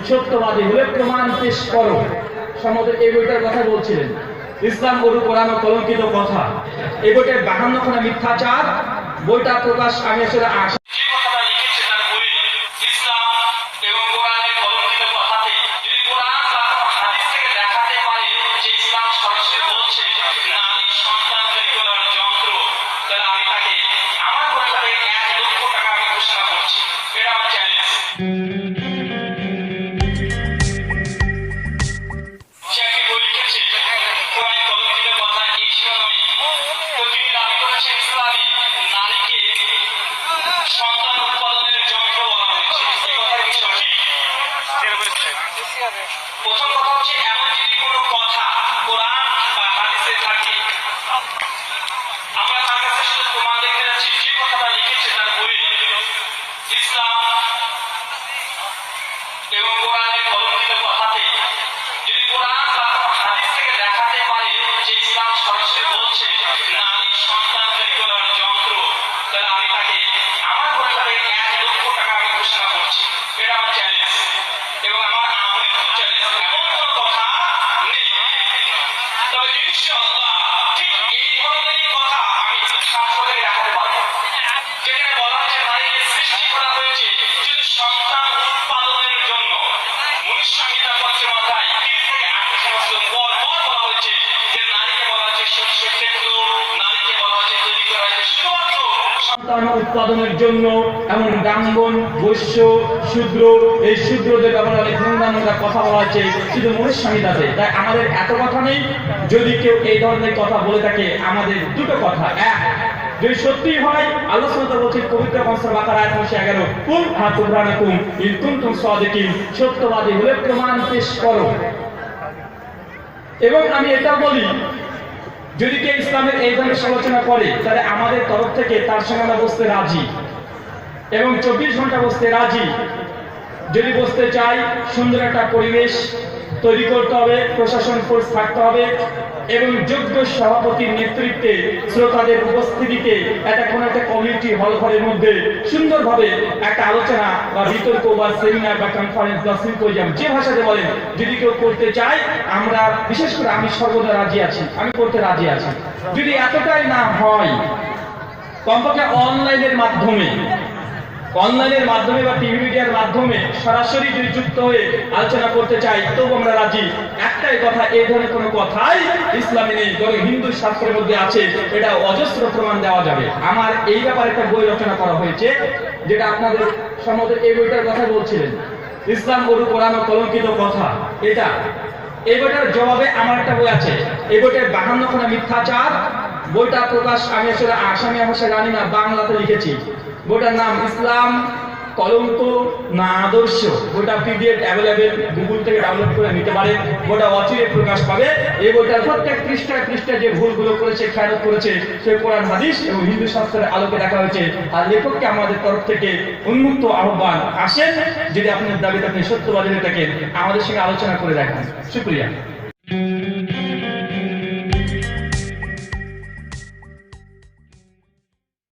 সত্যবাদী হলে প্রমাণ পেশ করো। সম্ভবত এই বইটার কথা বলছিলেন, ইসলাম গরু কোরআন কলঙ্কিত কথা। এই বইটার 52 খানা মিথ্যাচার। বইটা প্রকাশ আমি আসলে আশা প্রথম কথা হচ্ছে এমন যদি কোনো কথা কোরআন বা হাদিসে থাকে আমরা তার কাছে শুধু প্রমাণ দেখতে যাচ্ছি যে কথাটা লিখেছে তার বইয়ে ইসলাম এবং কোরআনের কলঙ্কিত কথাতে যদি কোরআন বা হাদিস থেকে দেখাতে পারে যে ইসলাম সরাসরি বলছে নারী সন্তান তৈরি করার যন্ত্র, তাহলে আমি তাকে আমার পরিবারে 1 লক্ষ টাকা আমি ঘোষণা করছি। এটা আমার চ্যালেঞ্জ এবং আমার আমৃত্যু চ্যালেঞ্জ। এমন কোনো কথা নেই, তবে ইনশাআল্লাহ ঠিক এই ধরনেরই কথা আমি সাংবাদিক দেখাতে পারবো, যেখানে বলা হয়েছে নারীকে সৃষ্টি করা হয়েছে শুধু সন্তান উৎপাদনের জন্য। মনুষ্যসংহিতা পত্রের মাথায় 30 থেকে 38 বছর পর বলা হয়েছে যে নারীকে বলা হয়েছে শস্যের ক্ষেত্র, নারীকে বলা হয়েছে তৈরি করা হয়েছে শুধুমাত্র সন্তান উৎপাদনের জন্য। এমন ব্রাহ্মণ, বৈশ্য, শূদ্র, এই শূদ্রদের ব্যাপারে অনেক নোংরা কথা বলা হয়েছে শুধু মনুষ্যসংহিতাতে। তাই আমাদের এত কথা নেই। যদি কেউ এই ধরনের কথা বলে থাকে, আমাদের দুটো কথা। এক, যদি সত্যি হয় আল্লাহ সুবহানাহু ওয়া তাআলা বলেছেন পবিত্র সূরা বাকারা আয়াত 11, কুল হাতু বুরহানাকুম ইন কুনতুম সাদিকিন, সত্যবাদী হলে প্রমাণ পেশ করো। এবং আমি এটা বলি, যদি কেউ ইসলামের এই ধরনের সমালোচনা করে তাহলে আমাদের তরফ থেকে তার সঙ্গে আমরা বসতে রাজি এবং 24 ঘন্টা বসতে রাজি। যদি বসতে চাই, সুন্দর একটা পরিবেশ তৈরি করতে হবে, প্রশাসন ফোর্স থাকতে হবে এবং যোগ্য সভাপতির নেতৃত্বে শ্রোতাদের উপস্থিতিতে কোনো একটা কমিউনিটি হল ঘরের মধ্যে সুন্দরভাবে একটা আলোচনা বা বিতর্ক বা সেমিনার বা কনফারেন্স বা সিম্পোজিয়াম, যে ভাষাতে বলেন, যদি কেউ করতে চায়, আমরা বিশেষ করে আমি সর্বদা রাজি আছি, আমি করতে রাজি আছি। যদি এতটাই না হয়, কমপক্ষে অনলাইনের মাধ্যমে বা টিভি মিডিয়ার মাধ্যমে সরাসরি যদি যুক্ত হয়ে আলোচনা করতে চাই, তবু আমরা রাজি। একটাই কথা, এই ধরনের কোনো কথাই ইসলামে নেই, বরং হিন্দু শাস্ত্রের মধ্যে আছে। এটা অজস্র প্রমাণ দেওয়া যাবে। আমার এই ব্যাপারে একটা বই রচনা করা হয়েছে, যেটা আপনাদের সম্বন্ধে এই বইটার কথা বলছিলেন, ইসলাম গরু কোরআন কলঙ্কিত কথা। এই বইটার জবাবে আমার একটা বই আছে। এই বইটার 52 খানা মিথ্যাচার। বইটা প্রকাশ আমি আসলে আসামি ভাষা জানি না, বাংলাতে লিখেছি। বইটার নাম ইসলাম কলঙ্ক না আদর্শ। বইটা পিডিএফ অ্যাভেলেবেল, গুগল থেকে ডাউনলোড করে নিতে পারেন। বইটা অচিরে প্রকাশ পাবে। এই বইটার প্রত্যেক পৃষ্ঠায় যে ভুলগুলো করেছে, খেয়ালত করেছে, সে কোরআন হাদিস এবং হিন্দু শাস্ত্রের আলোকে দেখা হয়েছে। আর লেখককে আমাদের তরফ থেকে উন্মুক্ত আহ্বান, আসেন, যদি আপনার দাবিতে আপনি সত্যবাদী হয়ে থাকেন, আমাদের সঙ্গে আলোচনা করে দেখান। শুকরিয়া।